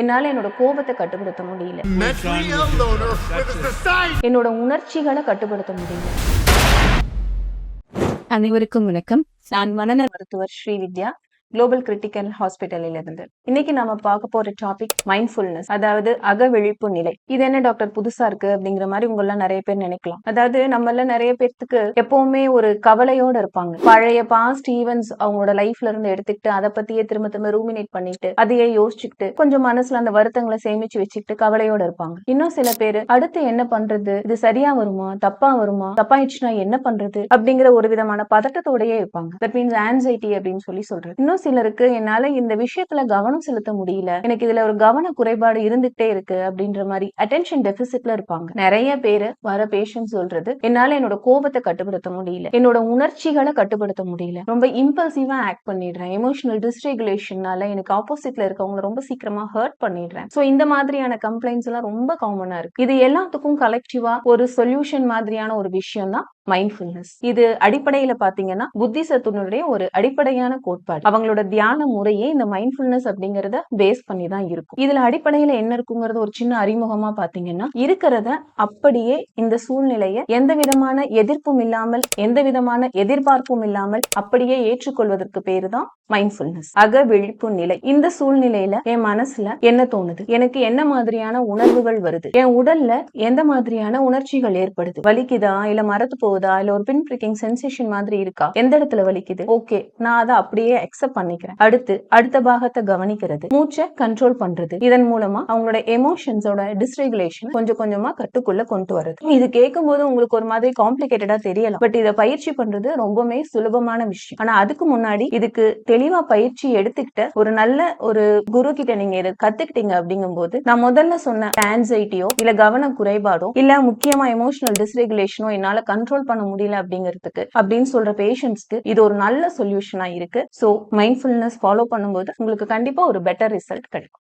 என்னால என்னோட கோபத்தை கட்டுப்படுத்த முடியல. என்னோட உணர்ச்சிகளை கட்டுப்படுத்த முடியல. அனைவருக்கும் வணக்கம். நான் மனநல மருத்துவர் ஸ்ரீவித்யா, குளோபல் கிரிட்டிக்கல் ஹாஸ்பிட்டலில் இருந்து. இன்னைக்கு நம்ம பார்க்க போற டாபிக் மைண்ட்ஃபுல்னஸ், அதாவது அகவிழிப்பு நிலை. இது என்ன டாக்டர் புதுசா இருக்கு அப்படிங்கிற மாதிரி உங்க எல்லாம் நிறைய பேர் நினைக்கலாம். அதாவது நம்மள நிறைய பேர்த்துக்கு எப்பவுமே ஒரு கவலையோட இருப்பாங்க. பழைய பாஸ்ட் ஈவென்ட்ஸ் அவங்களோட லைஃப்ல இருந்து எடுத்துக்கிட்டு அதை பத்தியே திரும்ப திரும்ப ரூமினேட் பண்ணிட்டு அதையே யோசிச்சுக்கிட்டு கொஞ்சம் மனசுல அந்த வருத்தங்களை சேமிச்சு வச்சுக்கிட்டு கவலையோட இருப்பாங்க. இன்னும் சில பேர் அடுத்து என்ன பண்றது, இது சரியா வருமா, தப்பா வருமா, தப்பாயிடுச்சுன்னா என்ன பண்றது அப்படிங்கிற ஒரு விதமான பதட்டத்தோடயே இருப்பாங்க. தட் மீன்ஸ் ஆன்சைட்டி அப்படின்னு சொல்லி சொல்றது. இன்னும் சிலருக்கு என்னால இந்த விஷயத்துல கவனம் செலுத்த முடியல, எனக்கு இதுல ஒரு கவன குறைபாடு இருந்துகிட்டே இருக்கு அப்படின்ற மாதிரி அட்டென்ஷன் டெபிசிட்ல இருப்பாங்க. நிறைய பேரு வர பேஷண்ட் சொல்றது, என்னால என்னோட கோபத்தை கட்டுப்படுத்த முடியல, என்னோட உணர்ச்சிகளை கட்டுப்படுத்த முடியல, ரொம்ப இம்பல்சிவா ஆக்ட் பண்ணிடுறேன், எமோஷனல் டிஸ்ரெகுலேஷனால எனக்கு ஆப்போசிட்ல இருக்கவங்களை ரொம்ப சீக்கிரமா ஹர்ட் பண்ணிடுறேன். சோ இந்த மாதிரியான கம்ப்ளைண்ட்ஸ் எல்லாம் ரொம்ப காமனா இருக்கு. இது எல்லாத்துக்கும் கலெக்டிவா ஒரு சொல்யூஷன் மாதிரியான ஒரு விஷயம் தான் மைண்ட்ஃபுல்னஸ். இது அடிப்படையில பாத்தீங்கன்னா புத்திசத்துனுடைய ஒரு அடிப்படையான கோட்பாடு. அவங்களோட தியான முறையே இந்த மைண்ட்ஃபுல்னஸ் அப்படிங்கறத பேஸ் பண்ணி தான் இருக்கும். இதுல அடிப்படையில என்ன இருக்குங்கிறது ஒரு சின்ன அறிமுகமா பாத்தீங்கன்னா, இருக்கிறத அப்படியே இந்த சூழ்நிலையை எந்த விதமான எதிர்ப்பும் இல்லாமல், எந்த விதமான எதிர்பார்ப்பும் இல்லாமல் அப்படியே ஏற்றுக்கொள்வதற்கு பேரு தான் மைண்ட்ஃபுல்னஸ், அக விழிப்பு நிலை. இந்த சூழ்நிலையில என் மனசுல என்ன தோணுது, எனக்கு என்ன மாதிரியான உணர்வுகள் வருது, என் உடல்ல எந்த மாதிரியான உணர்ச்சிகள் ஏற்படுது, வலிக்குதா இல்ல மரத்து போகுதா இல்ல ஒரு பின் பிரிக்கிங் சென்சேஷன் மாதிரி இருக்கா, எந்த இடத்துல வலிக்குது, ஓகே நான் அதை அப்படியே அக்செப்ட் பண்ணிக்கிறேன். அடுத்த பாகத்தை கவனிக்கிறது, மூச்சை கண்ட்ரோல் பண்றது. இதன் மூலமா அவங்களோட எமோஷன்ஸோட டிஸ்ரெகுலேஷன் கொஞ்சம் கொஞ்சமா கட்டுக்குள்ள கொண்டு வருது. இது கேட்கும் போது உங்களுக்கு ஒரு மாதிரி காம்ப்ளிகேட்டடா தெரியலாம், பட் இதை பயிற்சி பண்றது ரொம்பவே சுலபமான விஷயம். ஆனா அதுக்கு முன்னாடி இதுக்கு தெளிவா பயிற்சி எடுத்துக்கிட்ட ஒரு நல்ல ஒரு குரு கிட்ட நீங்க இதை கத்துக்கிட்டீங்க அப்படிங்கும் போது, நான் முதல்ல சொன்ன ஆன்சைட்டியோ இல்ல கவன குறைபாடோ இல்ல முக்கியமா எமோஷனல் டிஸ்ரெகுலேஷனோ என்னால கண்ட்ரோல் பண்ண முடியல அப்படிங்கிறதுக்கு அப்படின்னு சொல்ற பேஷண்ட்ஸ்க்கு இது ஒரு நல்ல சொல்யூஷனா இருக்கு. சோ மைண்ட்ஃபுல்னஸ் ஃபாலோ பண்ணும்போது உங்களுக்கு கண்டிப்பா ஒரு பெட்டர் ரிசல்ட் கிடைக்கும்.